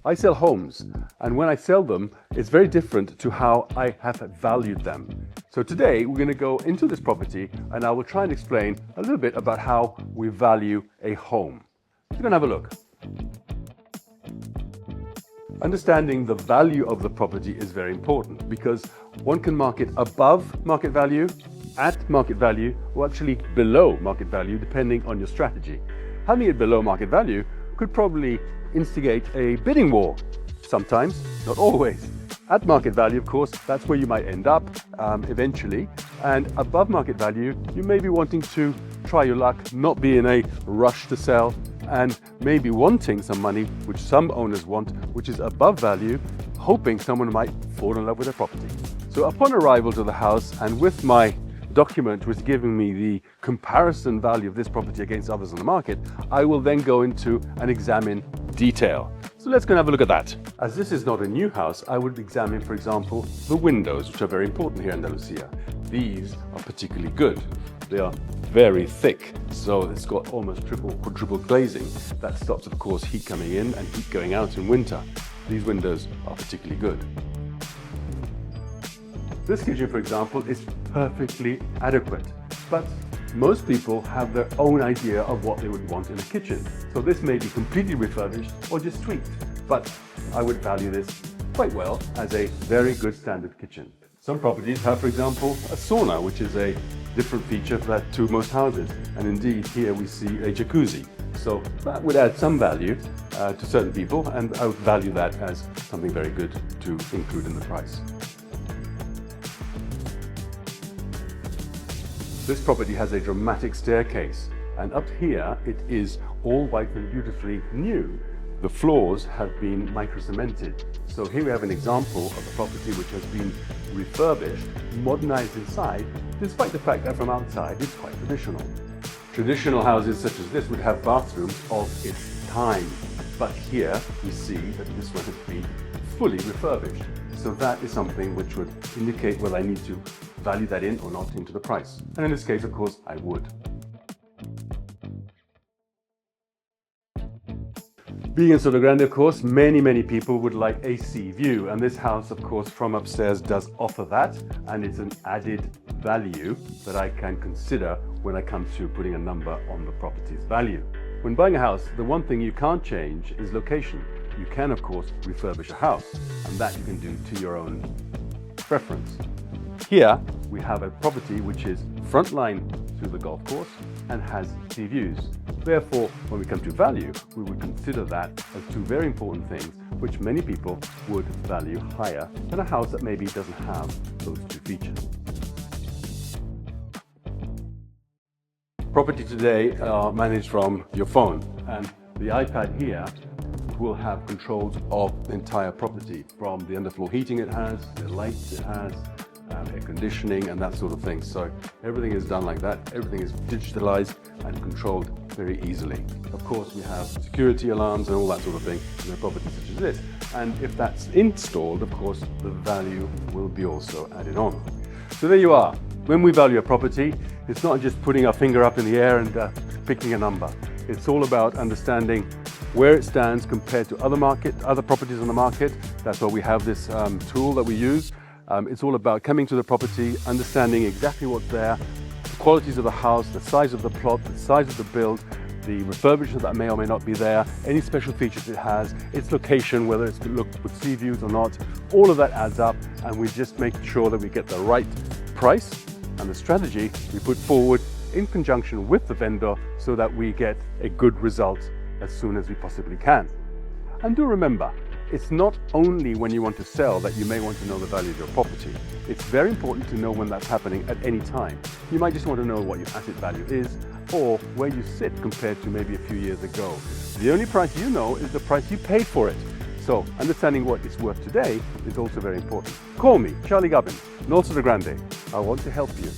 I sell homes, and when I sell them, it's very different to how I have valued them. So today we're going to go into this property and I will try and explain a little bit about how we value a home. We're going to have a look. Understanding the value of the property is very important because one can mark it above market value, at market value, or actually below market value depending on your strategy. Having it below market value could probably instigate a bidding war, sometimes, not always. At market value, of course, that's where you might end up eventually. And above market value, you may be wanting to try your luck, not be in a rush to sell, and maybe wanting some money, which some owners want, which is above value, hoping someone might fall in love with their property. So upon arrival to the house, and with my document which is giving me the comparison value of this property against others on the market, I will then go into and examine detail. So let's go and have a look at that. As this is not a new house, I would examine, for example, the windows, which are very important here in Andalusia. These are particularly good. They are very thick, so it's got almost quadruple glazing. That stops, of course, heat coming in and heat going out in winter. These windows are particularly good. This kitchen, for example, is perfectly adequate, but most people have their own idea of what they would want in a kitchen. So this may be completely refurbished or just tweaked, but I would value this quite well as a very good standard kitchen. Some properties have, for example, a sauna, which is a different feature to most houses. And indeed, here we see a jacuzzi. So that would add some value to certain people, and I would value that as something very good to include in the price. This property has a dramatic staircase, and up here it is all white and beautifully new. The floors have been micro-cemented. So here we have an example of a property which has been refurbished, modernized inside, despite the fact that from outside it's quite traditional. Traditional houses such as this would have bathrooms of its time, but here we see that this one has been fully refurbished. So that is something which would indicate whether I need to value that in or not into the price. And in this case, of course, I would. Being in Sotogrande, of course, many people would like a sea view, and this house, of course, from upstairs does offer that, and it's an added value that I can consider when I come to putting a number on the property's value. When buying a house, the one thing you can't change is location. You can, of course, refurbish a house, and that you can do to your own preference. Here we have a property which is frontline to the golf course and has sea views. Therefore, when we come to value, we would consider that as two very important things which many people would value higher than a house that maybe doesn't have those two features. Property today are managed from your phone, and the iPad here will have controls of the entire property, from the underfloor heating it has, the lights it has, air conditioning and that sort of thing. So everything is done like that. Everything is digitalized and controlled very easily. Of course, we have security alarms and all that sort of thing in a property such as this. And if that's installed, of course, the value will be also added on. So there you are. When we value a property, it's not just putting our finger up in the air and picking a number. It's all about understanding where it stands compared to other properties on the market. That's why we have this tool that we use. It's all about coming to the property, understanding exactly what's there, the qualities of the house, the size of the plot, the size of the build, the refurbishment that may or may not be there, any special features it has, its location, whether it's looked with sea views or not. All of that adds up, and we just make sure that we get the right price and the strategy we put forward in conjunction with the vendor so that we get a good result as soon as we possibly can. And do remember, it's not only when you want to sell that you may want to know the value of your property. It's very important to know when that's happening at any time. You might just want to know what your asset value is or where you sit compared to maybe a few years ago. The only price you know is the price you paid for it. So understanding what it's worth today is also very important. Call me, Charlie Gubbins, Noll Sotogrande. I want to help you.